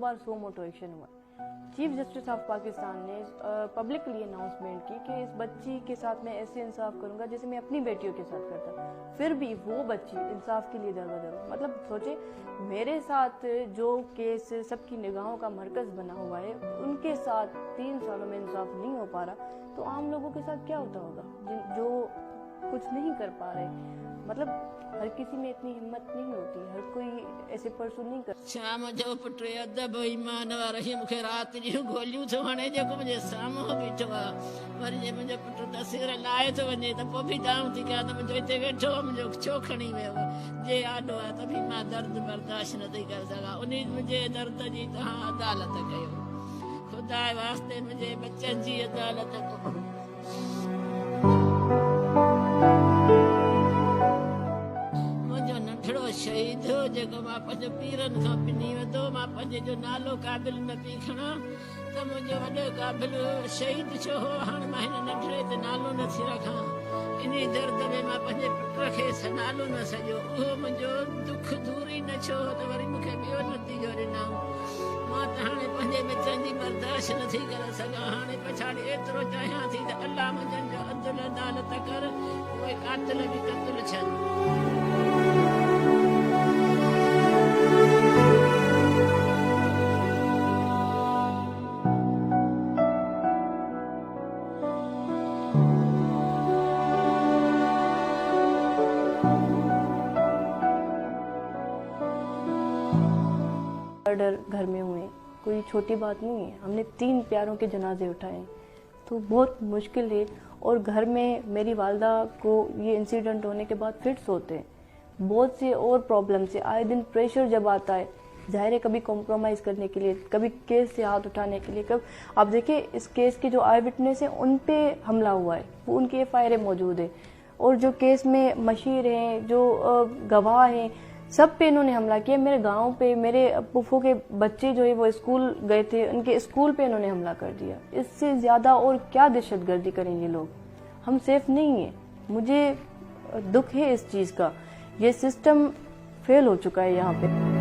बार सो मोटो action हुआ। Chief justice of Pakistan ने publicly announcement की कि इस बच्ची के साथ मैं ऐसे इंसाफ करूंगा जैसे मैं अपनी बेटियों के साथ करता, फिर भी वो बच्ची इंसाफ के लिए दरबदर हो। मतलब सोचे, मेरे साथ जो केस सबकी निगाहों का मरकज बना हुआ है, उनके साथ 3 सालों में इंसाफ नहीं हो पा रहा, तो आम लोगों के साथ क्या होता होगा जो कुछ नहीं कर पा रहे। मतलब हर किसी में इतनी हिम्मत नहीं होती, हर कोई ऐसे परसू नहीं कर। शाम जो पुट अदब ईमान वारा मूंखे रात जूं गोलियूं थो हणे, जेको मुंहिंजे साम्हूं बीठो आहे। वरी जे मुंहिंजो पुट तस्वीर लाहे थो वञे त पोइ बि दाऊं थी कयां त मुंहिंजो हिते वेठो मुंहिंजो छो खणी वियो। जे आॾो आहे त बि मां दर्द बर्दाश्त न थी करे सघां, उन मुंहिंजे दर्द जी तव्हां अदालत कयो। ख़ुदा जे वास्ते मुंहिंजे बचनि जी अदालत कयो। शहीद हो जेको मां पंहिंजो पीरनि खां पिनी वधो, मां पंहिंजे जो नालो क़ाबिल न पई खणा त मुंहिंजो वॾो क़ाबिल शहीद छो हो। हाणे मां हिन नंढड़े ते नालो नथी रखां, इन दर्द में मां पंहिंजे पुट खे नालो न सॼो। उहो मुंहिंजो दुख दूर ई न छो त वरी मूंखे ॿियो नतीजो ॾिनऊं। मां त हाणे पंहिंजे बचनि जी बर्दाश्त नथी करे सघां। हाणे पछाड़ी एतिरो चाहियां थी त अल्लाह मुंहिंजनि जो अदल अदालत कर, उहे कातिल बि क़तल थियनि। मर्डर घर में हुए कोई छोटी बात नहीं है। हमने 3 प्यारों के जनाजे उठाए, तो बहुत मुश्किल है। और घर में मेरी वालदा को ये इंसिडेंट होने के बाद फिट्स होते हैं, बहुत से और प्रॉब्लम से आए दिन प्रेशर जब आता है, जाहिर है कभी कॉम्प्रोमाइज करने के लिए, कभी केस से हाथ उठाने के लिए। कब आप देखिए, इस केस के जो आई विटनेस है उन पे हमला हुआ है, वो उनकी FIR मौजूद है, और जो केस में मशीर हैं, जो गवाह हैं, सब पे इन्होंने हमला किया। मेरे गांव पे मेरे पुप्पो के बच्चे जो है वो स्कूल गए थे, उनके स्कूल पे इन्होंने हमला कर दिया। इससे ज्यादा और क्या दहशतगर्दी करेंगे लोग। हम सेफ नहीं है। मुझे दुख है इस चीज का, ये सिस्टम फेल हो चुका है यहाँ पे।